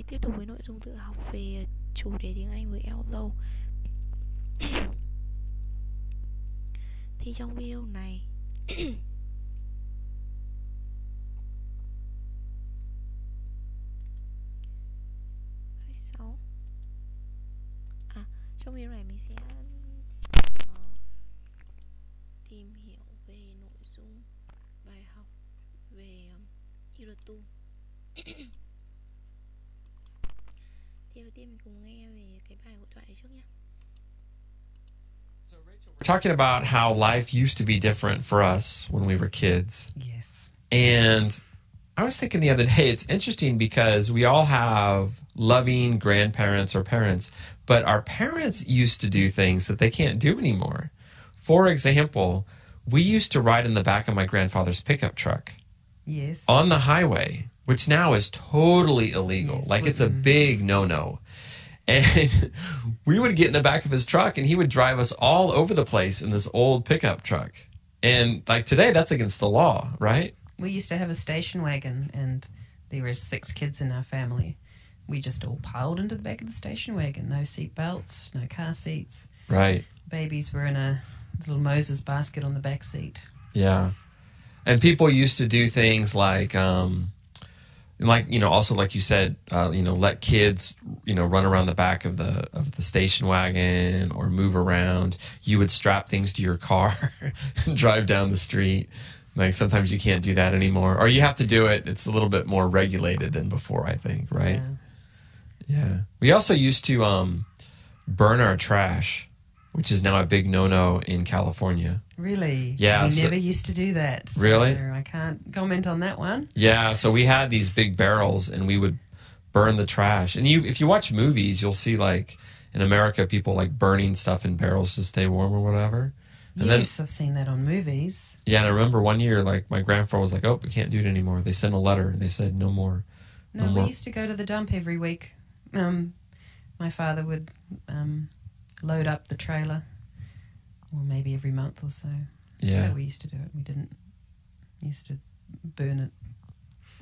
Tiếp tục với nội dung tự học về chủ đề tiếng Anh với Elllo. Thì trong video này trong video này mình sẽ tìm hiểu về nội dung bài học về Elllo. Thì đầu tiên mình cùng nghe về cái bài hội thoại này trước nhé. We're talking about how life used to be different for us when we were kids. Yes. And I was thinking the other day, it's interesting because we all have loving grandparents or parents, but our parents used to do things that they can't do anymore. For example, we used to ride in the back of my grandfather's pickup truck. Yes. On the highway, which now is totally illegal. Yes, like it's a big no-no. And we would get in the back of his truck and he would drive us all over the place in this old pickup truck. And like today, that's against the law, right? We used to have a station wagon and there were 6 kids in our family. We just all piled into the back of the station wagon. No seat belts, no car seats. Right. Babies were in a little Moses basket on the back seat. Yeah. And people used to do things like, also like you said, let kids, run around the back of the station wagon or move around. You would strap things to your car and drive down the street. Like sometimes you can't do that anymore, or you have to do it. It's a little bit more regulated than before, I think, right? Yeah. We also used to burn our trash, which is now a big no-no in California. Really? Yeah. We never used to do that. So really? I can't comment on that one. Yeah. So we had these big barrels and we would burn the trash. And if you watch movies, you'll see like in America, people like burning stuff in barrels to stay warm or whatever. And yes, I've seen that on movies. Yeah. And I remember one year, like my grandfather was like, oh, we can't do it anymore. They sent a letter and they said no more. No, we used to go to the dump every week. My father would load up the trailer, or maybe every month or so. That's how we used to do it. We used to burn it.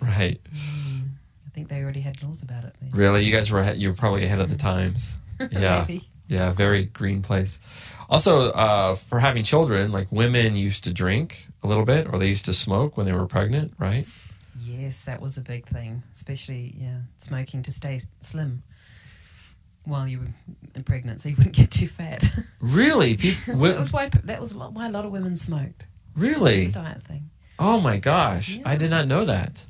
Right. I think they already had laws about it then. Really? You guys you were probably ahead of the times. Yeah. Maybe. Yeah, very green place. Also, for having children, like women used to drink a little bit, or they used to smoke when they were pregnant, right? Yes, that was a big thing, especially, smoking to stay slim while you were pregnant, so you wouldn't get too fat. Really? that was why a lot of women smoked. Really? It's a diet thing. Oh my gosh, I did not know that.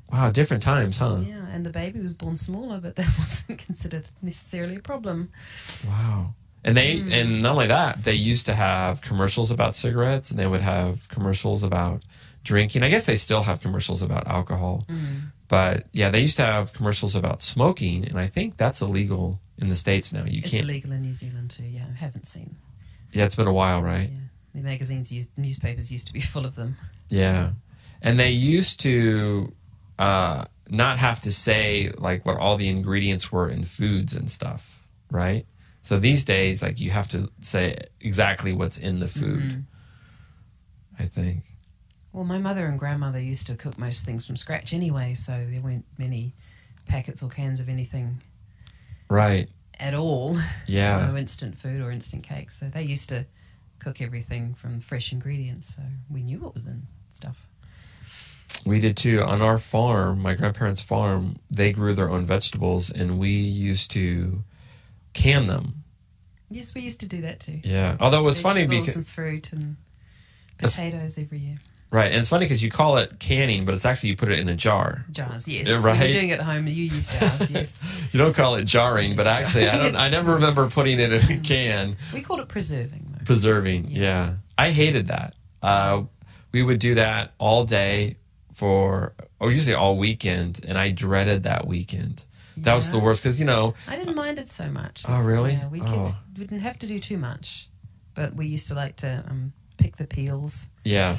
Wow, different times, huh? Yeah, and the baby was born smaller, but that wasn't considered necessarily a problem. Wow. And and not only that, they used to have commercials about cigarettes, and they would have commercials about drinking. I guess they still have commercials about alcohol. But yeah, they used to have commercials about smoking, and I think that's illegal in the States now. It's illegal in New Zealand too, I haven't seen. Yeah, it's been a while, right? Yeah. The newspapers used to be full of them. Yeah. And they used to not have to say like what all the ingredients were in foods and stuff, right? So these days, like you have to say exactly what's in the food, I think. Well, my mother and grandmother used to cook most things from scratch anyway, so there weren't many packets or cans of anything. Right. At all. Yeah. No instant food or instant cakes. So they used to cook everything from fresh ingredients, so we knew what was in stuff. We did too. On our farm, my grandparents' farm, they grew their own vegetables, and we used to can them. Yes, we used to do that too. Yeah. Although it was funny because... because... and fruit and potatoes every year. Right, and it's funny because you call it canning, but it's actually you put it in a jar. Jars, yes. Right? You're doing it at home, you use jars, yes. You don't call it jarring, but actually I never remember putting it in a can. We called it preserving, though. Preserving, yeah. I hated that. We would do that all day or usually all weekend, and I dreaded that weekend. That was the worst because, I didn't mind it so much. Oh, really? Yeah, we kids didn't have to do too much, but we used to like to pick the peels. Yeah.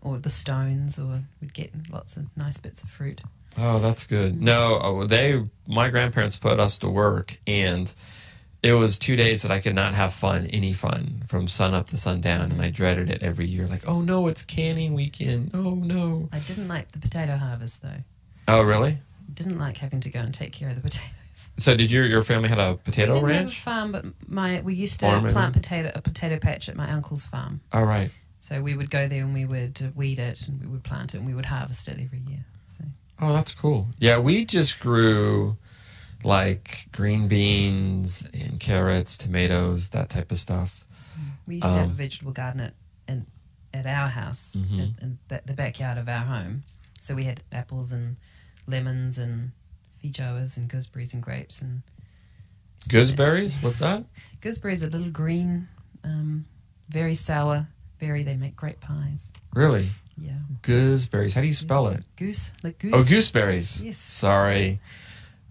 Or the stones, or we'd get lots of nice bits of fruit. Oh, that's good. No, my grandparents put us to work, and it was 2 days that I could not have any fun, from sun up to sundown, and I dreaded it every year. Like, oh no, it's canning weekend. Oh no. I didn't like the potato harvest though. Oh really? didn't like having to go and take care of the potatoes. So did your family had a potato We didn't ranch? have a farm, but we used to Farm, plant a potato patch at my uncle's farm. All right. So we would go there and we would weed it and we would plant it and we would harvest it every year. So. Oh, that's cool. Yeah, we just grew like green beans and carrots, tomatoes, that type of stuff. We used to have a vegetable garden at our house, in the backyard of our home. So we had apples and lemons and feijoas and gooseberries and grapes. And Gooseberries? What's that? Gooseberries are little green, very sour berry. They make great pies. Really? Yeah. Gooseberries. How do you spell it? Goose, like goose. Oh, gooseberries. Yes. Sorry.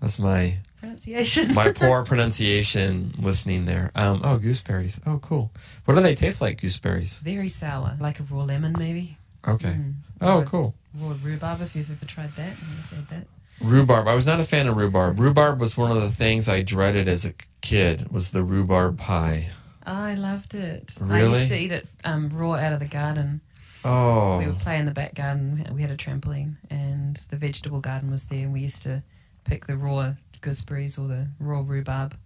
That's my Pronunciation. my poor pronunciation listening there. Oh, gooseberries. Oh, cool. What do they taste like, gooseberries? Very sour, like a raw lemon maybe. Okay. Oh, Or cool. Raw rhubarb, if you've ever tried that. I said that. Rhubarb. I was not a fan of rhubarb. Rhubarb was one of the things I dreaded as a kid, was the rhubarb pie. I loved it. Really? I used to eat it raw out of the garden. Oh. We would play in the back garden. We had a trampoline, and the vegetable garden was there. And we used to pick the raw gooseberries or the raw rhubarb,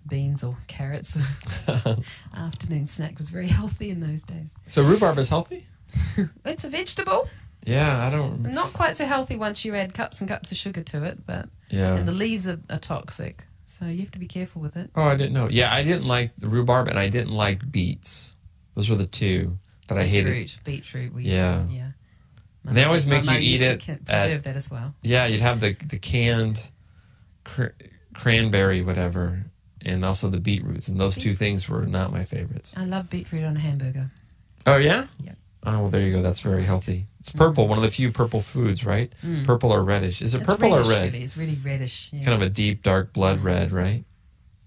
beans or carrots. Afternoon snack was very healthy in those days. So rhubarb is healthy? It's a vegetable. Yeah, I don't... Not quite so healthy once you add cups and cups of sugar to it, but Yeah. and the leaves are toxic, so you have to be careful with it. Oh, I didn't know. Yeah, I didn't like the rhubarb, and I didn't like beets. Those were the two that I hated. Beetroot. We Yeah. used to, yeah. And they always make you eat it Preserve that as well. Yeah, you'd have the canned cranberry, whatever, and also the beetroots. And those two things were not my favorites. I love beetroot on a hamburger. Oh, yeah? Yeah. Oh, well, there you go. That's very healthy. It's purple, one of the few purple foods, right? Purple or reddish. Is it purple reddish, or red? Really. It's really reddish. Yeah. Kind of a deep, dark blood red, right?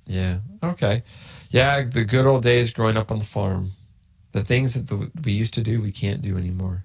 Yeah. Okay. Yeah, the good old days growing up on the farm. The things that we used to do, we can't do anymore.